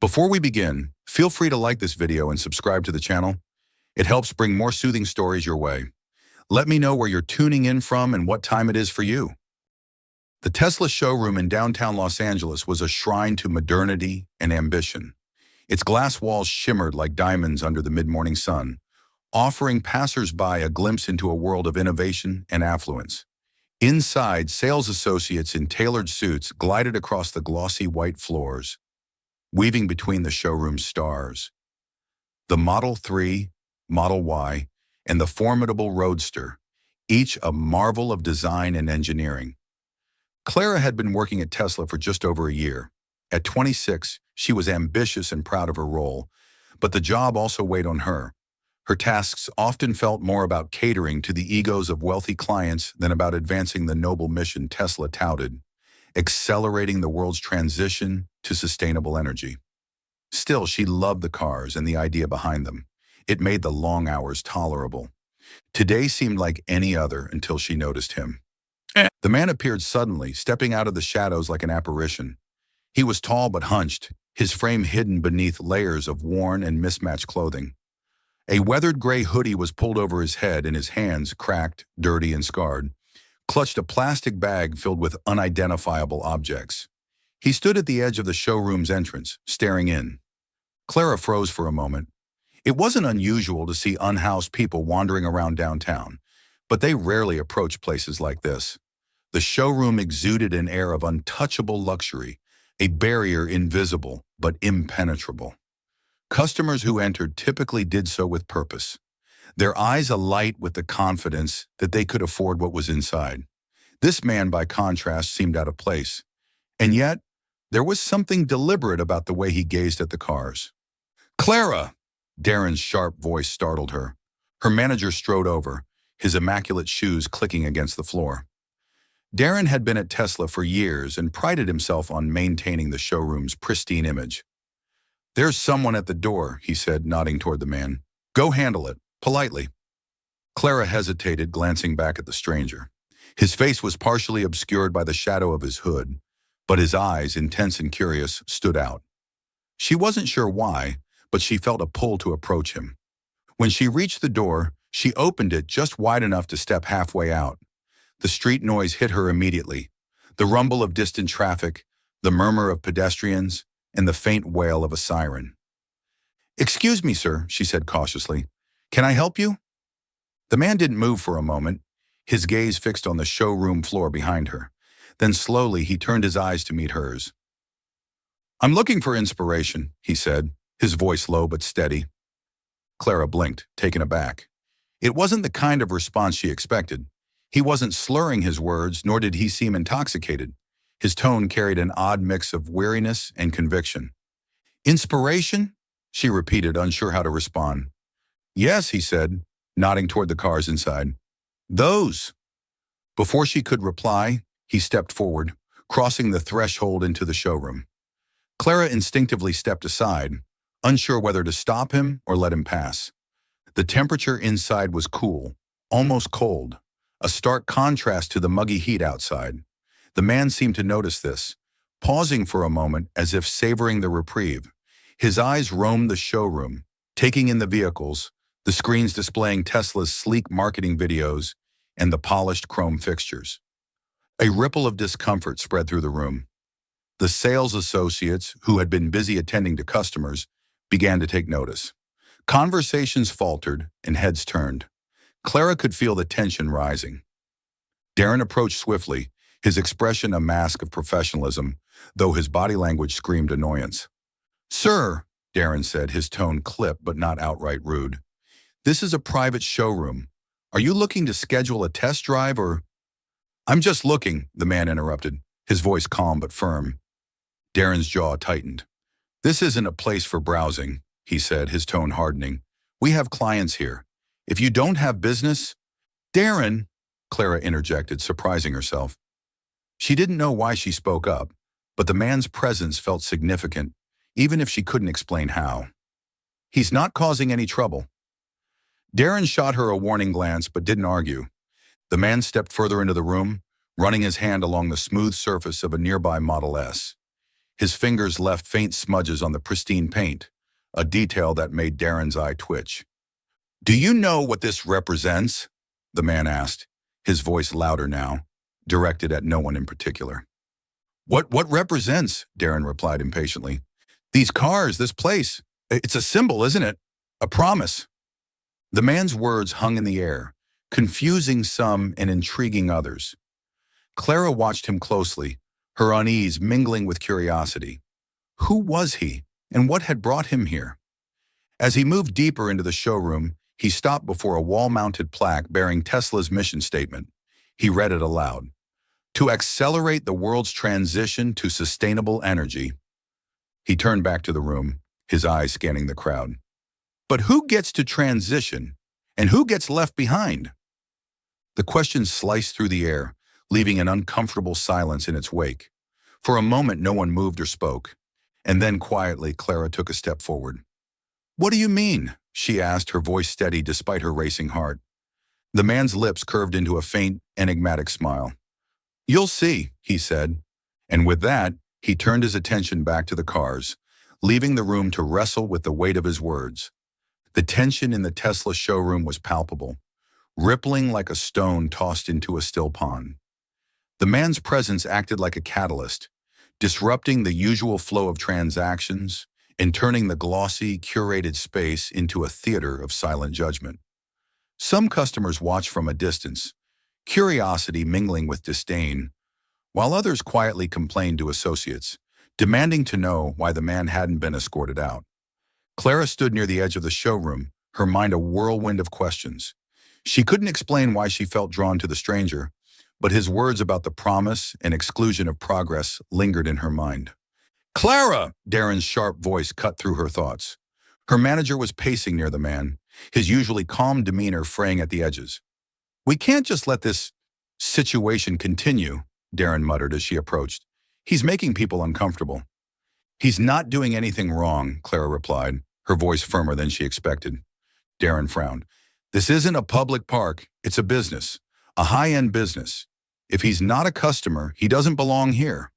Before we begin, feel free to like this video and subscribe to the channel. It helps bring more soothing stories your way. Let me know where you're tuning in from and what time it is for you. The Tesla showroom in downtown Los Angeles was a shrine to modernity and ambition. Its glass walls shimmered like diamonds under the mid-morning sun, offering passers-by a glimpse into a world of innovation and affluence. Inside, sales associates in tailored suits glided across the glossy white floors, weaving between the showroom's stars. The Model 3, Model Y, and the formidable Roadster, each a marvel of design and engineering. Clara had been working at Tesla for just over a year. At 26, she was ambitious and proud of her role, but the job also weighed on her. Her tasks often felt more about catering to the egos of wealthy clients than about advancing the noble mission Tesla touted, accelerating the world's transition to sustainable energy. Still, she loved the cars and the idea behind them. It made the long hours tolerable. Today seemed like any other until she noticed him. The man appeared suddenly, stepping out of the shadows like an apparition. He was tall but hunched, his frame hidden beneath layers of worn and mismatched clothing. A weathered gray hoodie was pulled over his head, and his hands, cracked, dirty, and scarred, clutched a plastic bag filled with unidentifiable objects. He stood at the edge of the showroom's entrance, staring in. Clara froze for a moment. It wasn't unusual to see unhoused people wandering around downtown, but they rarely approached places like this. The showroom exuded an air of untouchable luxury, a barrier invisible but impenetrable. Customers who entered typically did so with purpose, their eyes alight with the confidence that they could afford what was inside. This man, by contrast, seemed out of place. And yet, there was something deliberate about the way he gazed at the cars. "Clara!" Darren's sharp voice startled her. Her manager strode over, his immaculate shoes clicking against the floor. Darren had been at Tesla for years and prided himself on maintaining the showroom's pristine image. "There's someone at the door," he said, nodding toward the man. "Go handle it, politely." Clara hesitated, glancing back at the stranger. His face was partially obscured by the shadow of his hood, but his eyes, intense and curious, stood out. She wasn't sure why, but she felt a pull to approach him. When she reached the door, she opened it just wide enough to step halfway out. The street noise hit her immediately. The rumble of distant traffic, the murmur of pedestrians, and the faint wail of a siren. "Excuse me, sir," she said cautiously. "Can I help you?" The man didn't move for a moment, his gaze fixed on the showroom floor behind her. Then slowly he turned his eyes to meet hers. "I'm looking for inspiration," he said, his voice low but steady. Clara blinked, taken aback. It wasn't the kind of response she expected. He wasn't slurring his words, nor did he seem intoxicated. His tone carried an odd mix of weariness and conviction. "Inspiration?" she repeated, unsure how to respond. "Yes," he said, nodding toward the cars inside. "Those." Before she could reply, he stepped forward, crossing the threshold into the showroom. Clara instinctively stepped aside, unsure whether to stop him or let him pass. The temperature inside was cool, almost cold, a stark contrast to the muggy heat outside. The man seemed to notice this, pausing for a moment as if savoring the reprieve. His eyes roamed the showroom, taking in the vehicles, the screens displaying Tesla's sleek marketing videos, and the polished chrome fixtures. A ripple of discomfort spread through the room. The sales associates, who had been busy attending to customers, began to take notice. Conversations faltered and heads turned. Clara could feel the tension rising. Darren approached swiftly, his expression a mask of professionalism, though his body language screamed annoyance. "Sir," Darren said, his tone clipped but not outright rude. "This is a private showroom. Are you looking to schedule a test drive or—" "I'm just looking," the man interrupted, his voice calm but firm. Darren's jaw tightened. "This isn't a place for browsing," he said, his tone hardening. "We have clients here. If you don't have business—" "Darren," Clara interjected, surprising herself. She didn't know why she spoke up, but the man's presence felt significant, even if she couldn't explain how. "He's not causing any trouble." Darren shot her a warning glance but didn't argue. The man stepped further into the room, running his hand along the smooth surface of a nearby Model S. His fingers left faint smudges on the pristine paint, a detail that made Darren's eye twitch. "Do you know what this represents?" the man asked, his voice louder now, directed at no one in particular. What represents?" Darren replied impatiently. "These cars, this place. It's a symbol, isn't it? A promise." The man's words hung in the air, confusing some and intriguing others. Clara watched him closely, her unease mingling with curiosity. Who was he, and what had brought him here? As he moved deeper into the showroom, he stopped before a wall-mounted plaque bearing Tesla's mission statement. He read it aloud. "To accelerate the world's transition to sustainable energy." He turned back to the room, his eyes scanning the crowd. But who gets to transition, and who gets left behind? The question sliced through the air, leaving an uncomfortable silence in its wake. For a moment, no one moved or spoke, and then quietly, Clara took a step forward. "What do you mean?" she asked, her voice steady despite her racing heart. The man's lips curved into a faint, enigmatic smile. "You'll see," he said, and with that, he turned his attention back to the cars, leaving the room to wrestle with the weight of his words. The tension in the Tesla showroom was palpable, rippling like a stone tossed into a still pond. The man's presence acted like a catalyst, disrupting the usual flow of transactions and turning the glossy, curated space into a theater of silent judgment. Some customers watched from a distance, curiosity mingling with disdain, while others quietly complained to associates, demanding to know why the man hadn't been escorted out. Clara stood near the edge of the showroom, her mind a whirlwind of questions. She couldn't explain why she felt drawn to the stranger, but his words about the promise and exclusion of progress lingered in her mind. "Clara!" Darren's sharp voice cut through her thoughts. Her manager was pacing near the man, his usually calm demeanor fraying at the edges. "We can't just let this situation continue," Darren muttered as she approached. "He's making people uncomfortable." "He's not doing anything wrong," Clara replied, her voice firmer than she expected. Darren frowned. "This isn't a public park, it's a business, a high-end business. If he's not a customer, he doesn't belong here."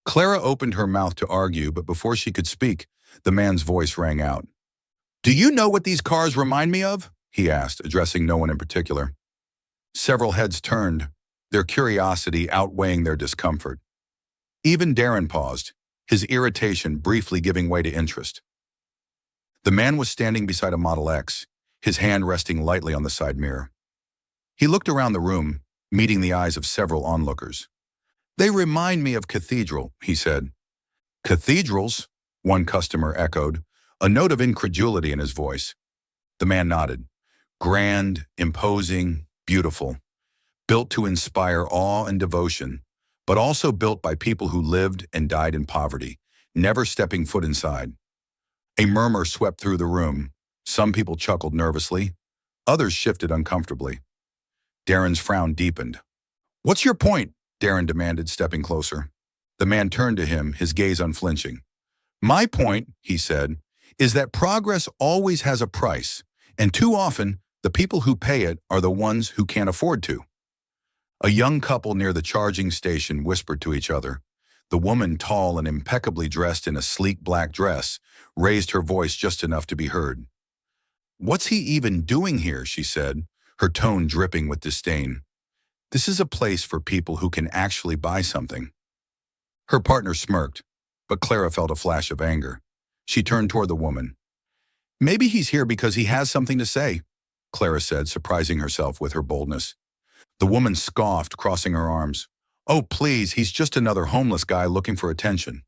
Clara opened her mouth to argue, but before she could speak, the man's voice rang out. "Do you know what these cars remind me of?" he asked, addressing no one in particular. Several heads turned, their curiosity outweighing their discomfort. Even Darren paused, his irritation briefly giving way to interest. The man was standing beside a Model X, his hand resting lightly on the side mirror. He looked around the room, meeting the eyes of several onlookers. "They remind me of Cathedral," he said. "Cathedrals?" one customer echoed, a note of incredulity in his voice. The man nodded. "Grand, imposing, beautiful. Built to inspire awe and devotion, but also built by people who lived and died in poverty, never stepping foot inside." A murmur swept through the room. Some people chuckled nervously. Others shifted uncomfortably. Darren's frown deepened. "What's your point?" Darren demanded, stepping closer. The man turned to him, his gaze unflinching. "My point," he said, "is that progress always has a price, and too often, the people who pay it are the ones who can't afford to." A young couple near the charging station whispered to each other. The woman, tall and impeccably dressed in a sleek black dress, raised her voice just enough to be heard. "What's he even doing here?" she said, her tone dripping with disdain. "This is a place for people who can actually buy something." Her partner smirked, but Clara felt a flash of anger. She turned toward the woman. "Maybe he's here because he has something to say," Clara said, surprising herself with her boldness. The woman scoffed, crossing her arms. "Oh, please, he's just another homeless guy looking for attention."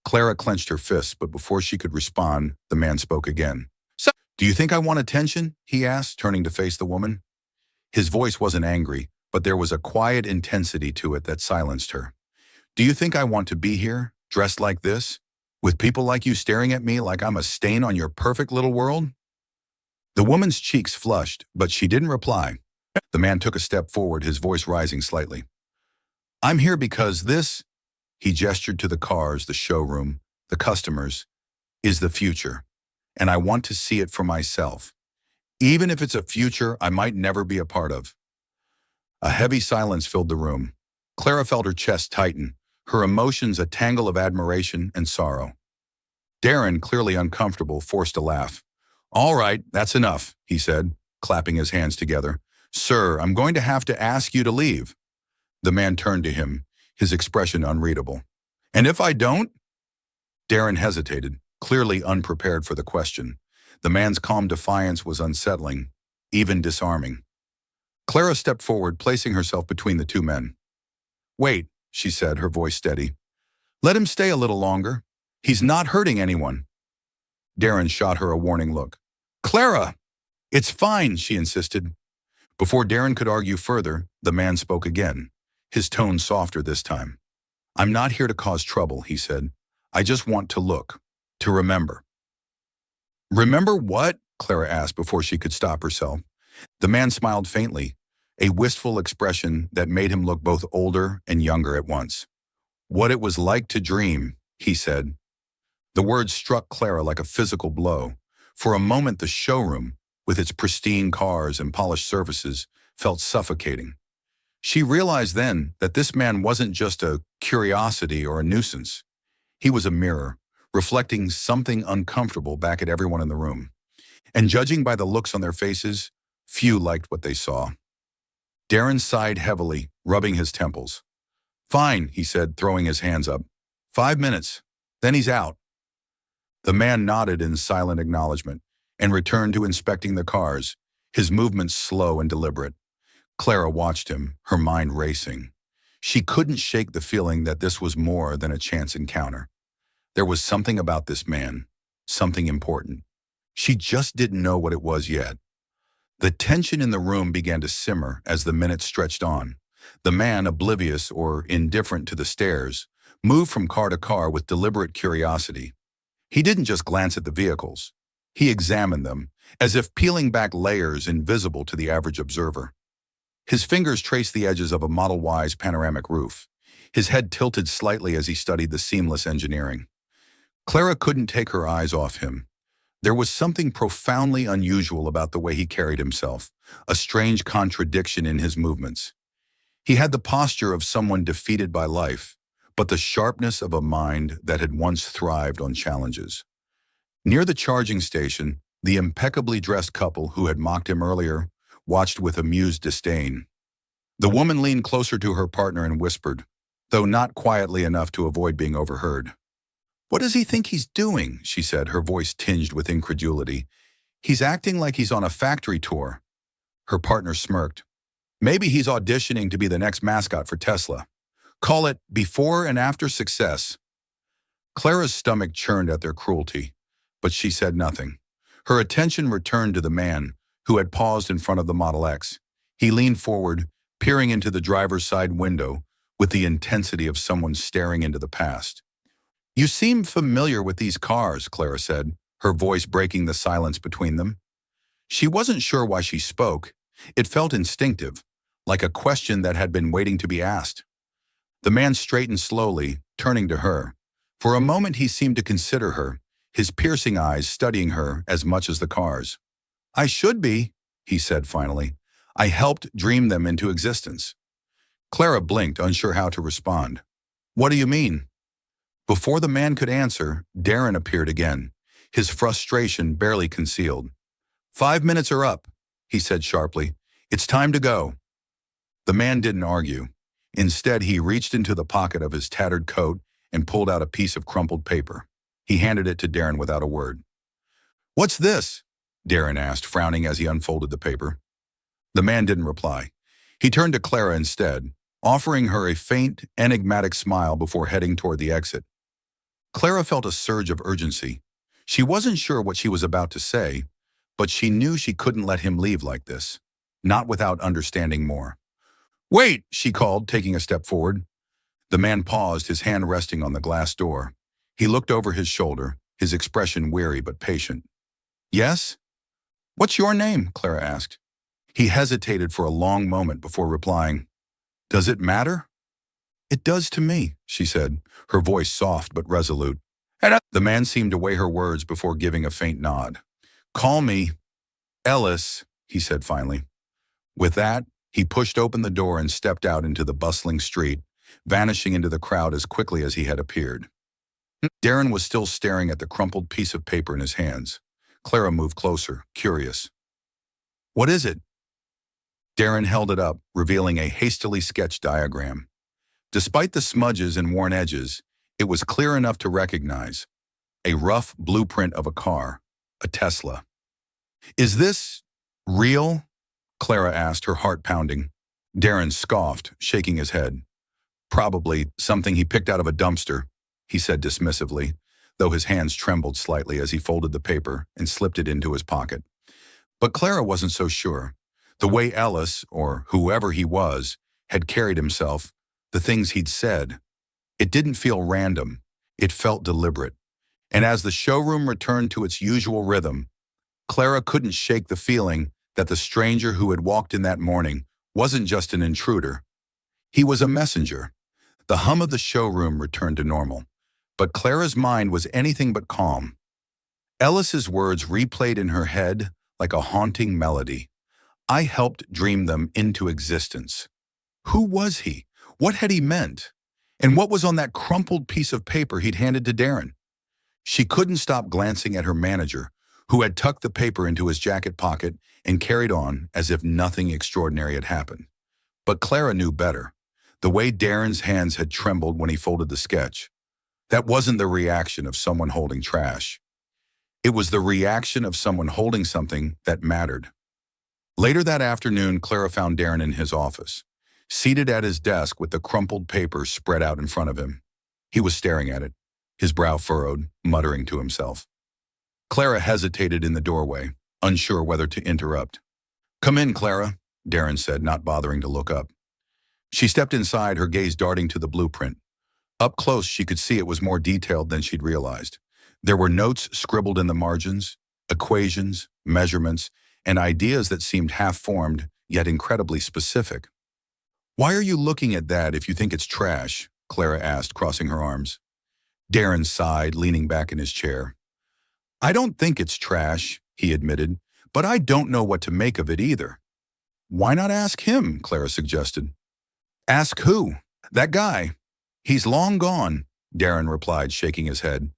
Clara clenched her fists, but before she could respond, the man spoke again. "So, do you think I want attention?" he asked, turning to face the woman. His voice wasn't angry, but there was a quiet intensity to it that silenced her. "Do you think I want to be here, dressed like this, with people like you staring at me like I'm a stain on your perfect little world?" The woman's cheeks flushed, but she didn't reply. The man took a step forward, his voice rising slightly. "I'm here because this," he gestured to the cars, the showroom, the customers, "is the future, and I want to see it for myself, even if it's a future I might never be a part of." A heavy silence filled the room. Clara felt her chest tighten, her emotions a tangle of admiration and sorrow. Darren, clearly uncomfortable, forced a laugh. "All right, that's enough," he said, clapping his hands together. "Sir, I'm going to have to ask you to leave." The man turned to him, his expression unreadable. "And if I don't?" Darren hesitated, clearly unprepared for the question. The man's calm defiance was unsettling, even disarming. Clara stepped forward, placing herself between the two men. "Wait," she said, her voice steady. "Let him stay a little longer. He's not hurting anyone." Darren shot her a warning look. "Clara!" "It's fine," she insisted. Before Darren could argue further, the man spoke again, his tone softer this time. "I'm not here to cause trouble," he said. "I just want to look, to remember." "Remember what?" Clara asked before she could stop herself. The man smiled faintly, a wistful expression that made him look both older and younger at once. "What it was like to dream," he said. The words struck Clara like a physical blow. For a moment, the showroom, with its pristine cars and polished surfaces, felt suffocating. She realized then that this man wasn't just a curiosity or a nuisance. He was a mirror, reflecting something uncomfortable back at everyone in the room. And judging by the looks on their faces, few liked what they saw. Darren sighed heavily, rubbing his temples. "Fine," he said, throwing his hands up. 5 minutes. Then he's out." The man nodded in silent acknowledgement and returned to inspecting the cars, his movements slow and deliberate. Clara watched him, her mind racing. She couldn't shake the feeling that this was more than a chance encounter. There was something about this man, something important. She just didn't know what it was yet. The tension in the room began to simmer as the minutes stretched on. The man, oblivious or indifferent to the stares, moved from car to car with deliberate curiosity. He didn't just glance at the vehicles. He examined them, as if peeling back layers invisible to the average observer. His fingers traced the edges of a Model Y's panoramic roof. His head tilted slightly as he studied the seamless engineering. Clara couldn't take her eyes off him. There was something profoundly unusual about the way he carried himself, a strange contradiction in his movements. He had the posture of someone defeated by life, but the sharpness of a mind that had once thrived on challenges. Near the charging station, the impeccably dressed couple who had mocked him earlier watched with amused disdain. The woman leaned closer to her partner and whispered, though not quietly enough to avoid being overheard. "What does he think he's doing?" she said, her voice tinged with incredulity. "He's acting like he's on a factory tour." Her partner smirked. "Maybe he's auditioning to be the next mascot for Tesla. Call it before and after success." Clara's stomach churned at their cruelty, but she said nothing. Her attention returned to the man who had paused in front of the Model X. He leaned forward, peering into the driver's side window with the intensity of someone staring into the past. "You seem familiar with these cars," Clara said, her voice breaking the silence between them. She wasn't sure why she spoke. It felt instinctive, like a question that had been waiting to be asked. The man straightened slowly, turning to her. For a moment he seemed to consider her, his piercing eyes studying her as much as the cars. "I should be," he said finally. "I helped dream them into existence." Clara blinked, unsure how to respond. "What do you mean?" Before the man could answer, Darren appeared again, his frustration barely concealed. 5 minutes are up," he said sharply. "It's time to go." The man didn't argue. Instead, he reached into the pocket of his tattered coat and pulled out a piece of crumpled paper. He handed it to Darren without a word. "What's this?" Darren asked, frowning as he unfolded the paper. The man didn't reply. He turned to Clara instead, offering her a faint, enigmatic smile before heading toward the exit. Clara felt a surge of urgency. She wasn't sure what she was about to say, but she knew she couldn't let him leave like this, not without understanding more. "Wait," she called, taking a step forward. The man paused, his hand resting on the glass door. He looked over his shoulder, his expression weary but patient. "Yes?" "What's your name?" Clara asked. He hesitated for a long moment before replying. "Does it matter?" "It does to me," she said, her voice soft but resolute. The man seemed to weigh her words before giving a faint nod. "Call me Ellis," he said finally. With that, he pushed open the door and stepped out into the bustling street, vanishing into the crowd as quickly as he had appeared. Darren was still staring at the crumpled piece of paper in his hands. Clara moved closer, curious. "What is it?" Darren held it up, revealing a hastily sketched diagram. Despite the smudges and worn edges, it was clear enough to recognize. A rough blueprint of a car, a Tesla. "Is this real?" Clara asked, her heart pounding. Darren scoffed, shaking his head. "Probably something he picked out of a dumpster," he said dismissively, though his hands trembled slightly as he folded the paper and slipped it into his pocket. But Clara wasn't so sure. The way Ellis, or whoever he was, had carried himself, the things he'd said, it didn't feel random. It felt deliberate. And as the showroom returned to its usual rhythm, Clara couldn't shake the feeling that the stranger who had walked in that morning wasn't just an intruder. He was a messenger. The hum of the showroom returned to normal, but Clara's mind was anything but calm. Ellis's words replayed in her head like a haunting melody. "I helped dream them into existence." Who was he? What had he meant? And what was on that crumpled piece of paper he'd handed to Darren? She couldn't stop glancing at her manager, who had tucked the paper into his jacket pocket and carried on as if nothing extraordinary had happened. But Clara knew better. The way Darren's hands had trembled when he folded the sketch, that wasn't the reaction of someone holding trash. It was the reaction of someone holding something that mattered. Later that afternoon, Clara found Darren in his office, seated at his desk with the crumpled paper spread out in front of him. He was staring at it, his brow furrowed, muttering to himself. Clara hesitated in the doorway, unsure whether to interrupt. "Come in, Clara," Darren said, not bothering to look up. She stepped inside, her gaze darting to the blueprint. Up close, she could see it was more detailed than she'd realized. There were notes scribbled in the margins, equations, measurements, and ideas that seemed half-formed, yet incredibly specific. "Why are you looking at that if you think it's trash?" Clara asked, crossing her arms. Darren sighed, leaning back in his chair. "I don't think it's trash," he admitted, "but I don't know what to make of it either." "Why not ask him?" Clara suggested. "Ask who?" "That guy. He's long gone," Darren replied, shaking his head.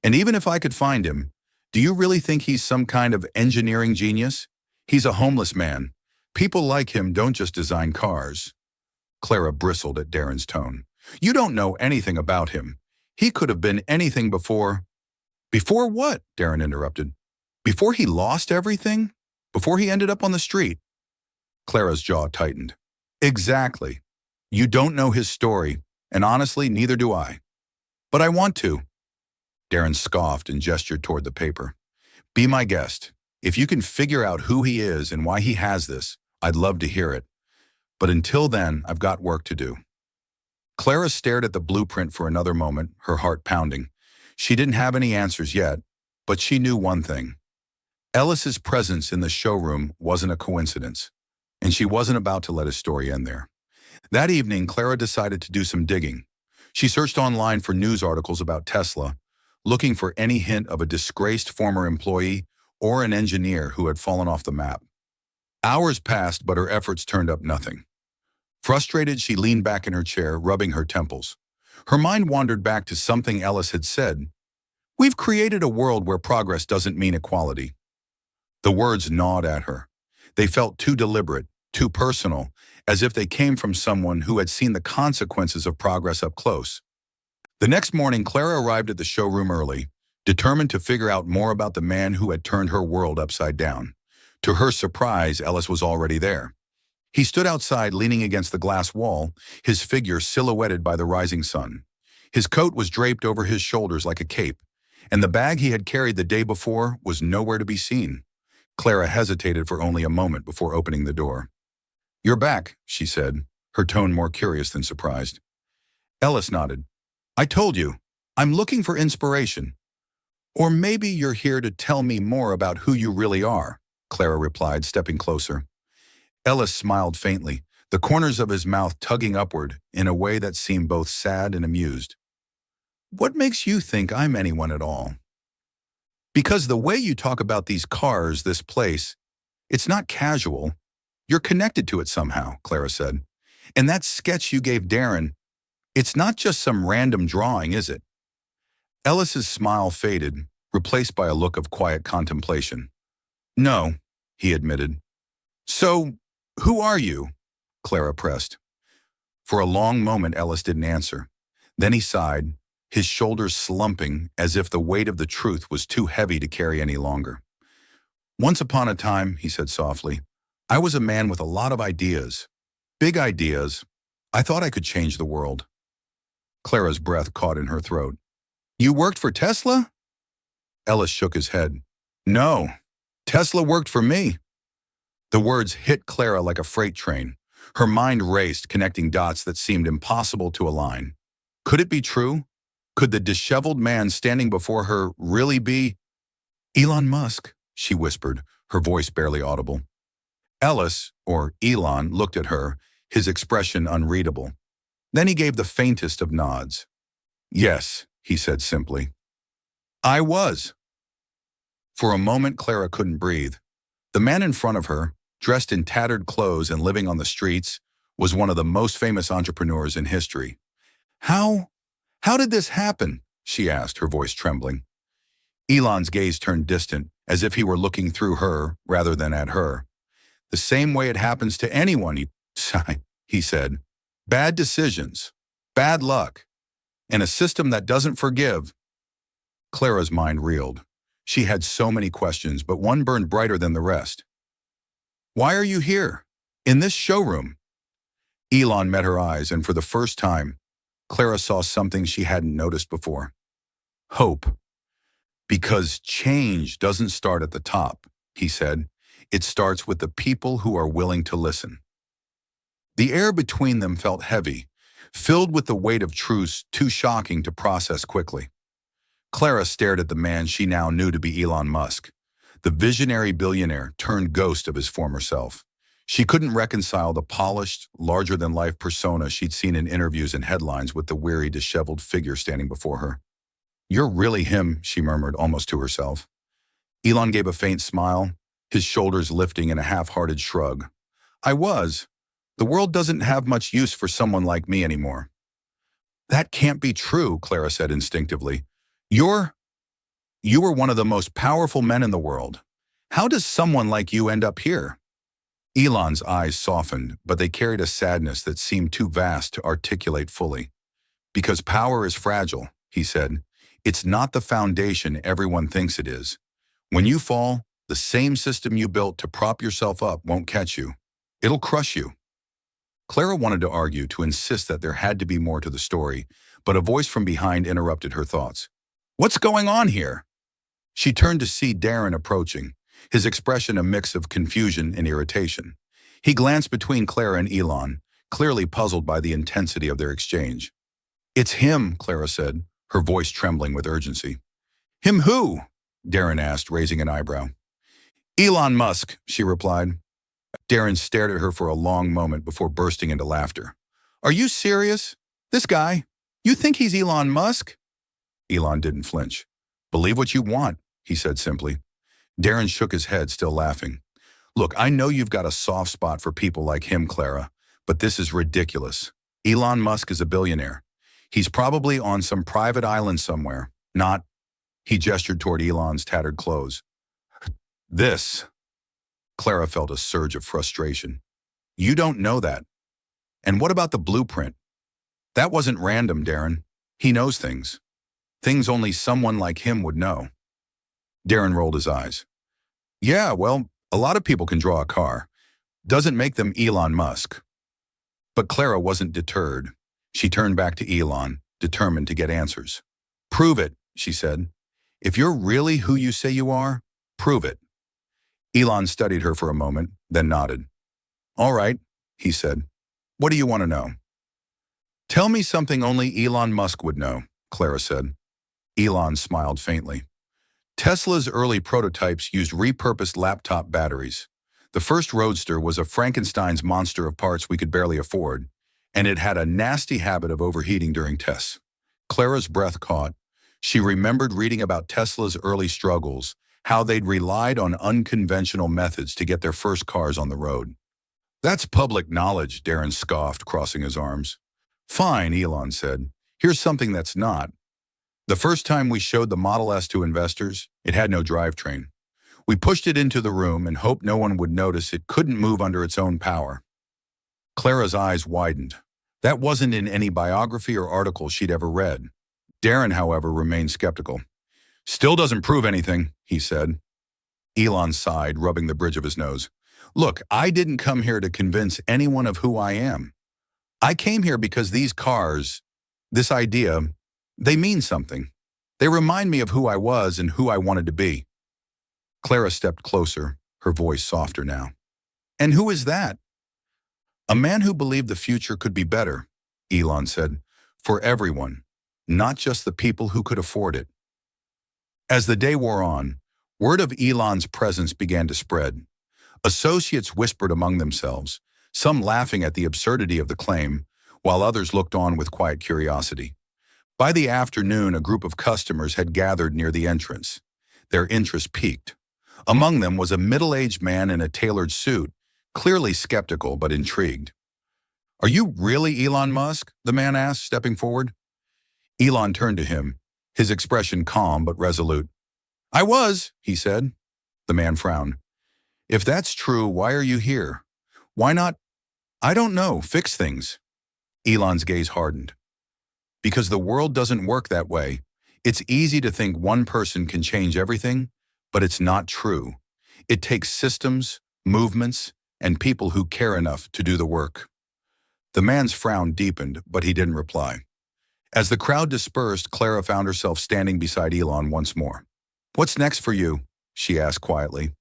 "And even if I could find him, do you really think he's some kind of engineering genius? He's a homeless man. People like him don't just design cars." Clara bristled at Darren's tone. "You don't know anything about him. He could have been anything before—" "Before what?" Darren interrupted. "Before he lost everything? Before he ended up on the street?" Clara's jaw tightened. "Exactly. You don't know his story, and honestly, neither do I. But I want to." Darren scoffed and gestured toward the paper. "Be my guest. If you can figure out who he is and why he has this, I'd love to hear it. But until then, I've got work to do." Clara stared at the blueprint for another moment, her heart pounding. She didn't have any answers yet, but she knew one thing. Ellis's presence in the showroom wasn't a coincidence, and she wasn't about to let his story end there. That evening, Clara decided to do some digging. She searched online for news articles about Tesla, looking for any hint of a disgraced former employee or an engineer who had fallen off the map. Hours passed, but her efforts turned up nothing. Frustrated, she leaned back in her chair, rubbing her temples. Her mind wandered back to something Ellis had said. "We've created a world where progress doesn't mean equality." The words gnawed at her. They felt too deliberate, too personal, as if they came from someone who had seen the consequences of progress up close. The next morning, Clara arrived at the showroom early, determined to figure out more about the man who had turned her world upside down. To her surprise, Ellis was already there. He stood outside, leaning against the glass wall, his figure silhouetted by the rising sun. His coat was draped over his shoulders like a cape, and the bag he had carried the day before was nowhere to be seen. Clara hesitated for only a moment before opening the door. "You're back," she said, her tone more curious than surprised. Ellis nodded. "I told you, I'm looking for inspiration." "Or maybe you're here to tell me more about who you really are," Clara replied, stepping closer. Ellis smiled faintly, the corners of his mouth tugging upward in a way that seemed both sad and amused. "What makes you think I'm anyone at all?" "Because the way you talk about these cars, this place, it's not casual. You're connected to it somehow," Clara said. "And that sketch you gave Darren, It's not just some random drawing, is it? Ellis's smile faded, replaced by a look of quiet contemplation. No, he admitted. So, who are you? Clara pressed. For a long moment, Ellis didn't answer. Then he sighed, his shoulders slumping as if the weight of the truth was too heavy to carry any longer. Once upon a time, he said softly, I was a man with a lot of ideas. Big ideas. I thought I could change the world. Clara's breath caught in her throat. You worked for Tesla? Ellis shook his head. No, Tesla worked for me. The words hit Clara like a freight train. Her mind raced, connecting dots that seemed impossible to align. Could it be true? Could the disheveled man standing before her really be Elon Musk? She whispered, her voice barely audible. Ellis, or Elon, looked at her, his expression unreadable. Then he gave the faintest of nods. Yes, he said simply. I was. For a moment, Clara couldn't breathe. The man in front of her, dressed in tattered clothes and living on the streets, was one of the most famous entrepreneurs in history. How did this happen? She asked, her voice trembling. Elon's gaze turned distant, as if he were looking through her rather than at her. The same way it happens to anyone, he said. Bad decisions, bad luck, and a system that doesn't forgive. Clara's mind reeled. She had so many questions, but one burned brighter than the rest. Why are you here? In this showroom? Elon met her eyes, and for the first time, Clara saw something she hadn't noticed before. Hope. Because change doesn't start at the top, he said. It starts with the people who are willing to listen. The air between them felt heavy, filled with the weight of truths too shocking to process quickly. Clara stared at the man she now knew to be Elon Musk, the visionary billionaire turned ghost of his former self. She couldn't reconcile the polished, larger-than-life persona she'd seen in interviews and headlines with the weary, disheveled figure standing before her. You're really him, she murmured, almost to herself. Elon gave a faint smile, his shoulders lifting in a half-hearted shrug. I was. The world doesn't have much use for someone like me anymore. That can't be true, Clara said instinctively. You were one of the most powerful men in the world. How does someone like you end up here? Elon's eyes softened, but they carried a sadness that seemed too vast to articulate fully. Because power is fragile, he said. It's not the foundation everyone thinks it is. When you fall, the same system you built to prop yourself up won't catch you. It'll crush you. Clara wanted to argue, to insist that there had to be more to the story, but a voice from behind interrupted her thoughts. What's going on here? She turned to see Darren approaching, his expression a mix of confusion and irritation. He glanced between Clara and Elon, clearly puzzled by the intensity of their exchange. It's him, Clara said, her voice trembling with urgency. Him who? Darren asked, raising an eyebrow. Elon Musk, she replied. Darren stared at her for a long moment before bursting into laughter. Are you serious? This guy? You think he's Elon Musk? Elon didn't flinch. Believe what you want, he said simply. Darren shook his head, still laughing. Look, I know you've got a soft spot for people like him, Clara, but this is ridiculous. Elon Musk is a billionaire. He's probably on some private island somewhere. Not, he gestured toward Elon's tattered clothes. This. Clara felt a surge of frustration. You don't know that. And what about the blueprint? That wasn't random, Darren. He knows things. Things only someone like him would know. Darren rolled his eyes. Yeah, well, a lot of people can draw a car. Doesn't make them Elon Musk. But Clara wasn't deterred. She turned back to Elon, determined to get answers. Prove it, she said. If you're really who you say you are, prove it. Elon studied her for a moment, then nodded. All right, he said. What do you want to know? Tell me something only Elon Musk would know, Clara said. Elon smiled faintly. Tesla's early prototypes used repurposed laptop batteries. The first Roadster was a Frankenstein's monster of parts we could barely afford, and it had a nasty habit of overheating during tests. Clara's breath caught. She remembered reading about Tesla's early struggles, how they'd relied on unconventional methods to get their first cars on the road. That's public knowledge, Darren scoffed, crossing his arms. Fine, Elon said. Here's something that's not. The first time we showed the Model S to investors, it had no drivetrain. We pushed it into the room and hoped no one would notice it couldn't move under its own power. Clara's eyes widened. That wasn't in any biography or article she'd ever read. Darren, however, remained skeptical. Still doesn't prove anything, he said. Elon sighed, rubbing the bridge of his nose. Look, I didn't come here to convince anyone of who I am. I came here because these cars, this idea, they mean something. They remind me of who I was and who I wanted to be. Clara stepped closer, her voice softer now. And who is that? A man who believed the future could be better, Elon said, for everyone, not just the people who could afford it. As the day wore on, word of Elon's presence began to spread. Associates whispered among themselves, some laughing at the absurdity of the claim, while others looked on with quiet curiosity. By the afternoon, a group of customers had gathered near the entrance. Their interest piqued. Among them was a middle-aged man in a tailored suit, clearly skeptical but intrigued. "Are you really Elon Musk?" the man asked, stepping forward. Elon turned to him, his expression calm but resolute. "I was," he said. The man frowned. "If that's true, why are you here? Why not, I don't know, fix things?" Elon's gaze hardened. "Because the world doesn't work that way. It's easy to think one person can change everything, but it's not true. It takes systems, movements, and people who care enough to do the work." The man's frown deepened, but he didn't reply. As the crowd dispersed, Clara found herself standing beside Elon once more. "What's next for you?" she asked quietly.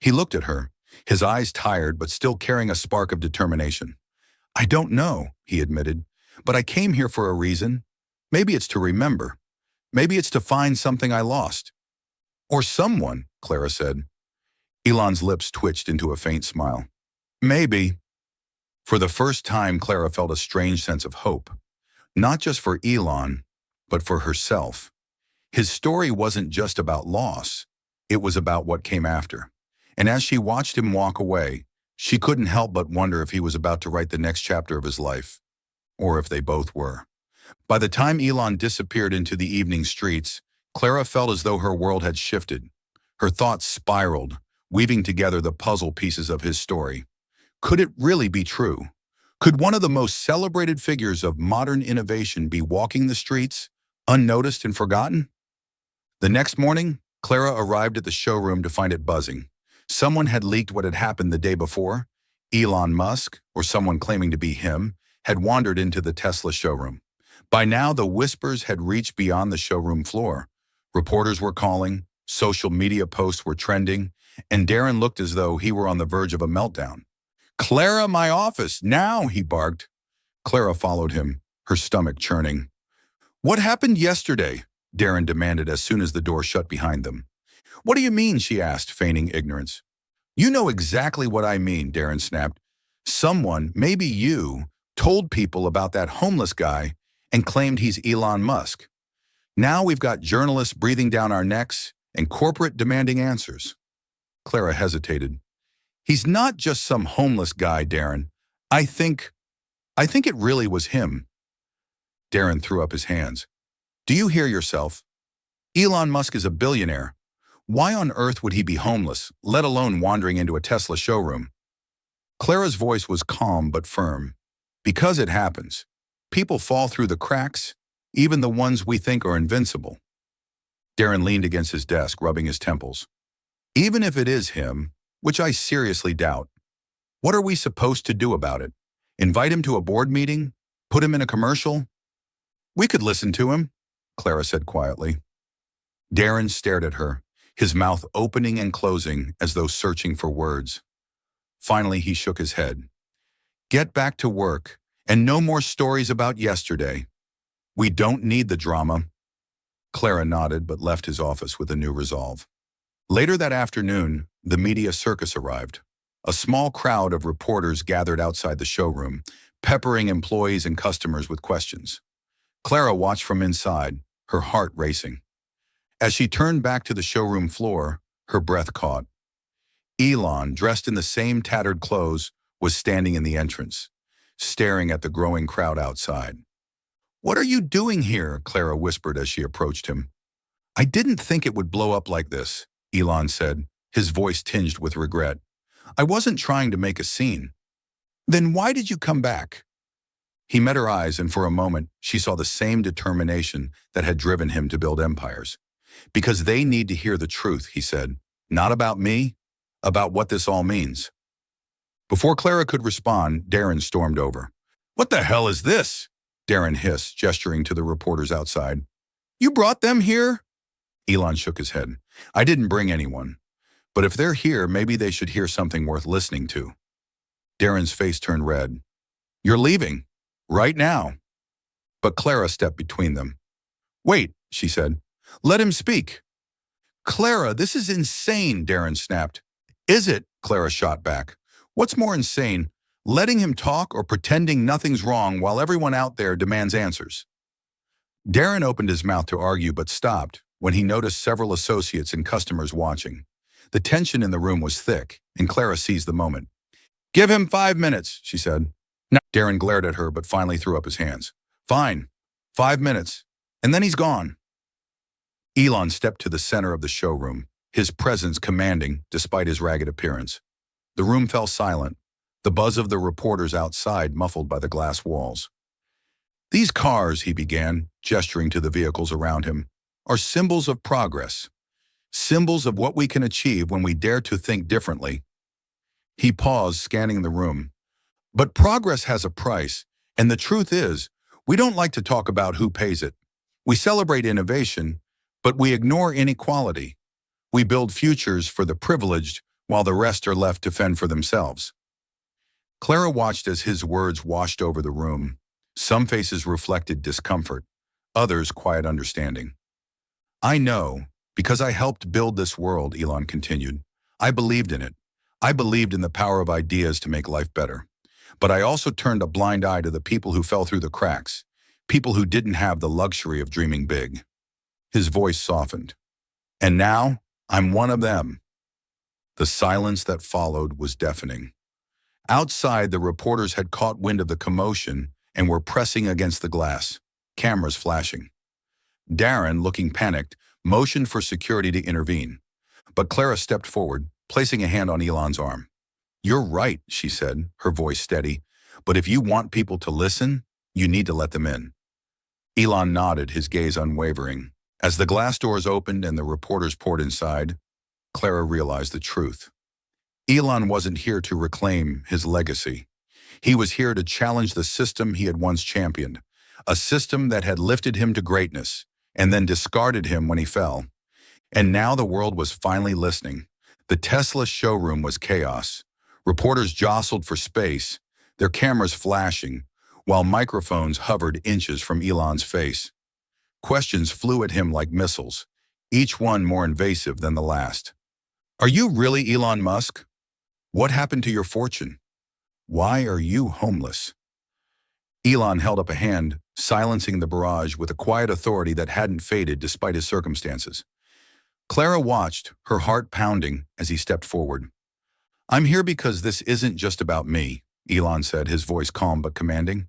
He looked at her, his eyes tired but still carrying a spark of determination. "I don't know," he admitted, "but I came here for a reason. Maybe it's to remember. Maybe it's to find something I lost." "Or someone," Clara said. Elon's lips twitched into a faint smile. "Maybe." For the first time, Clara felt a strange sense of hope. Not just for Elon, but for herself. His story wasn't just about loss. It was about what came after. And as she watched him walk away, she couldn't help but wonder if he was about to write the next chapter of his life, or if they both were. By the time Elon disappeared into the evening streets, Clara felt as though her world had shifted. Her thoughts spiraled, weaving together the puzzle pieces of his story. Could it really be true? Could one of the most celebrated figures of modern innovation be walking the streets, unnoticed and forgotten? The next morning, Clara arrived at the showroom to find it buzzing. Someone had leaked what had happened the day before. Elon Musk, or someone claiming to be him, had wandered into the Tesla showroom. By now, the whispers had reached beyond the showroom floor. Reporters were calling, social media posts were trending, and Darren looked as though he were on the verge of a meltdown. "Clara, my office, now," he barked. Clara followed him, her stomach churning. "What happened yesterday?" Darren demanded as soon as the door shut behind them. "What do you mean?" she asked, feigning ignorance. "You know exactly what I mean," Darren snapped. "Someone, maybe you, told people about that homeless guy and claimed he's Elon Musk. Now we've got journalists breathing down our necks and corporate demanding answers." Clara hesitated. "He's not just some homeless guy, Darren. I think it really was him." Darren threw up his hands. "Do you hear yourself? Elon Musk is a billionaire. Why on earth would he be homeless, let alone wandering into a Tesla showroom?" Clara's voice was calm but firm. "Because it happens. People fall through the cracks, even the ones we think are invincible." Darren leaned against his desk, rubbing his temples. "Even if it is him, which I seriously doubt, what are we supposed to do about it? Invite him to a board meeting? Put him in a commercial?" "We could listen to him," Clara said quietly. Darren stared at her, his mouth opening and closing as though searching for words. Finally, he shook his head. "Get back to work, and no more stories about yesterday. We don't need the drama." Clara nodded but left his office with a new resolve. Later that afternoon, the media circus arrived. A small crowd of reporters gathered outside the showroom, peppering employees and customers with questions. Clara watched from inside, her heart racing. As she turned back to the showroom floor, her breath caught. Elon, dressed in the same tattered clothes, was standing in the entrance. staring at the growing crowd outside. "What are you doing here?" Clara whispered as she approached him. "I didn't think it would blow up like this," Elon said, his voice tinged with regret. "I wasn't trying to make a scene." "Then why did you come back?" He met her eyes, and for a moment, she saw the same determination that had driven him to build empires. "Because they need to hear the truth," he said. "Not about me, about what this all means." Before Clara could respond, Darren stormed over. "What the hell is this?" Darren hissed, gesturing to the reporters outside. "You brought them here?" Elon shook his head. "I didn't bring anyone. But if they're here, maybe they should hear something worth listening to." Darren's face turned red. "You're leaving. Right now." But Clara stepped between them. "Wait," she said. "Let him speak." "Clara, this is insane," Darren snapped. "Is it?" Clara shot back. "What's more insane, letting him talk or pretending nothing's wrong while everyone out there demands answers?" Darren opened his mouth to argue but stopped when he noticed several associates and customers watching. The tension in the room was thick, and Clara seized the moment. "Give him 5 minutes," she said. No. Darren glared at her but finally threw up his hands. "Fine. 5 minutes. And then he's gone." Elon stepped to the center of the showroom, his presence commanding despite his ragged appearance. The room fell silent, the buzz of the reporters outside muffled by the glass walls. "These cars," he began, gesturing to the vehicles around him, "are symbols of progress, symbols of what we can achieve when we dare to think differently." He paused, scanning the room. "But progress has a price, and the truth is, we don't like to talk about who pays it. We celebrate innovation, but we ignore inequality. We build futures for the privileged while the rest are left to fend for themselves." Clara watched as his words washed over the room. Some faces reflected discomfort, others quiet understanding. "I know, because I helped build this world," Elon continued. "I believed in it. I believed in the power of ideas to make life better. But I also turned a blind eye to the people who fell through the cracks, people who didn't have the luxury of dreaming big." His voice softened. "And now, I'm one of them." The silence that followed was deafening. Outside, the reporters had caught wind of the commotion and were pressing against the glass, cameras flashing. Darren, looking panicked, motioned for security to intervene. But Clara stepped forward, placing a hand on Elon's arm. "You're right," she said, her voice steady. "But if you want people to listen, you need to let them in." Elon nodded, his gaze unwavering. As the glass doors opened and the reporters poured inside, Clara realized the truth. Elon wasn't here to reclaim his legacy. He was here to challenge the system he had once championed, a system that had lifted him to greatness and then discarded him when he fell. And now the world was finally listening. The Tesla showroom was chaos. Reporters jostled for space, their cameras flashing, while microphones hovered inches from Elon's face. Questions flew at him like missiles, each one more invasive than the last. "Are you really Elon Musk? What happened to your fortune? Why are you homeless?" Elon held up a hand, silencing the barrage with a quiet authority that hadn't faded despite his circumstances. Clara watched, her heart pounding, as he stepped forward. "I'm here because this isn't just about me," Elon said, his voice calm but commanding.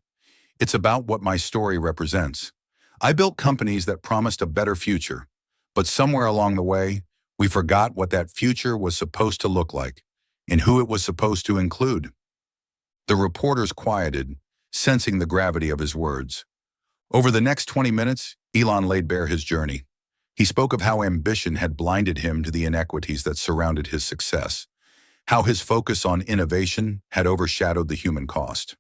"It's about what my story represents. I built companies that promised a better future, but somewhere along the way, we forgot what that future was supposed to look like and who it was supposed to include." The reporters quieted, sensing the gravity of his words. Over the next 20 minutes, Elon laid bare his journey. He spoke of how ambition had blinded him to the inequities that surrounded his success, how his focus on innovation had overshadowed the human cost.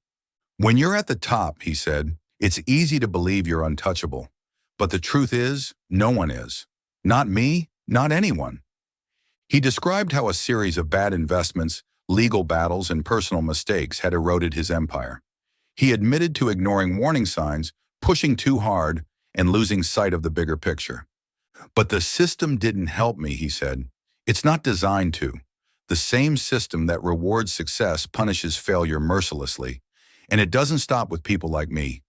"When you're at the top," he said, "it's easy to believe you're untouchable. But the truth is, no one is. Not me, not anyone." He described how a series of bad investments, legal battles, and personal mistakes had eroded his empire. He admitted to ignoring warning signs, pushing too hard, and losing sight of the bigger picture. "But the system didn't help me," he said. "It's not designed to. The same system that rewards success punishes failure mercilessly. And it doesn't stop with people like me.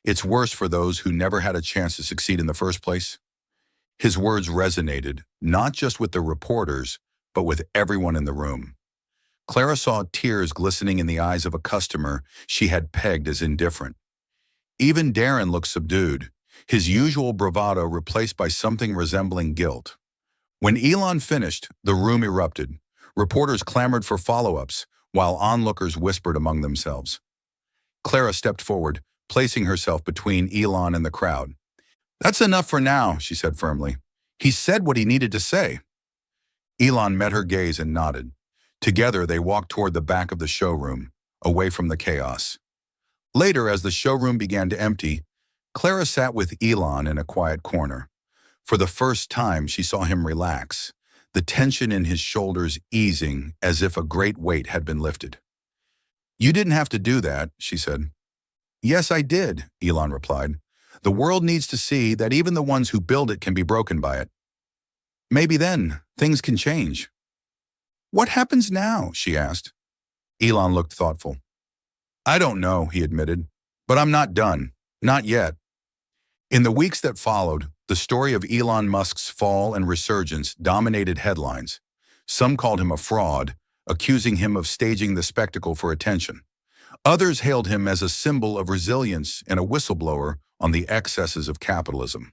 It's worse for those who never had a chance to succeed in the first place." His words resonated, not just with the reporters, but with everyone in the room. Clara saw tears glistening in the eyes of a customer she had pegged as indifferent. Even Darren looked subdued, his usual bravado replaced by something resembling guilt. When Elon finished, the room erupted. Reporters clamored for follow-ups, while onlookers whispered among themselves. Clara stepped forward, placing herself between Elon and the crowd. "That's enough for now," she said firmly. "He said what he needed to say." Elon met her gaze and nodded. Together, they walked toward the back of the showroom, away from the chaos. Later, as the showroom began to empty, Clara sat with Elon in a quiet corner. For the first time, she saw him relax, the tension in his shoulders easing as if a great weight had been lifted. "You didn't have to do that," she said. "Yes, I did," Elon replied. "The world needs to see that even the ones who build it can be broken by it. Maybe then, things can change." "What happens now?" she asked. Elon looked thoughtful. "I don't know," he admitted, "but I'm not done. Not yet." In the weeks that followed, the story of Elon Musk's fall and resurgence dominated headlines. Some called him a fraud, accusing him of staging the spectacle for attention. Others hailed him as a symbol of resilience and a whistleblower on the excesses of capitalism.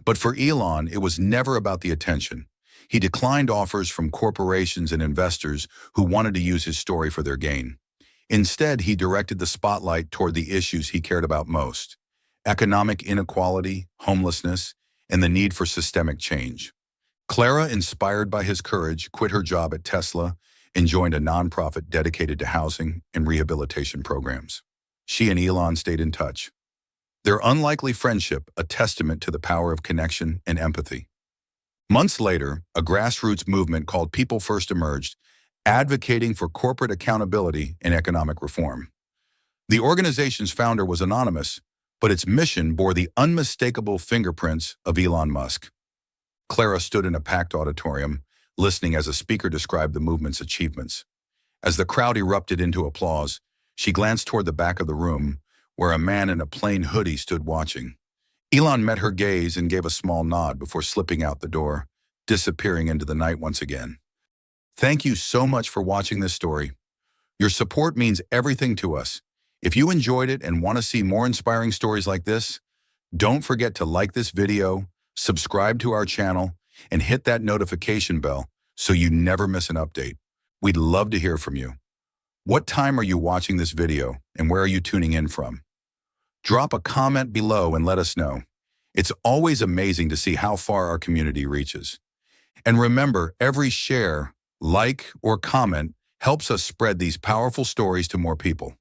But for Elon, it was never about the attention. He declined offers from corporations and investors who wanted to use his story for their gain. Instead, he directed the spotlight toward the issues he cared about most: economic inequality, homelessness, and the need for systemic change. Clara, inspired by his courage, quit her job at Tesla and joined a nonprofit dedicated to housing and rehabilitation programs. She and Elon stayed in touch. Their unlikely friendship, a testament to the power of connection and empathy. Months later, a grassroots movement called People First emerged, advocating for corporate accountability and economic reform. The organization's founder was anonymous, but its mission bore the unmistakable fingerprints of Elon Musk. Clara stood in a packed auditorium, listening as a speaker described the movement's achievements. As the crowd erupted into applause, she glanced toward the back of the room, where a man in a plain hoodie stood watching. Elon met her gaze and gave a small nod before slipping out the door, disappearing into the night once again. Thank you so much for watching this story. Your support means everything to us. If you enjoyed it and want to see more inspiring stories like this, don't forget to like this video, subscribe to our channel, and hit that notification bell so you never miss an update. We'd love to hear from you. What time are you watching this video, and where are you tuning in from? Drop a comment below and let us know. It's always amazing to see how far our community reaches. And remember, every share, like, or comment helps us spread these powerful stories to more people.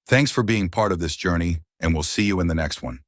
Thanks for being part of this journey, and we'll see you in the next one.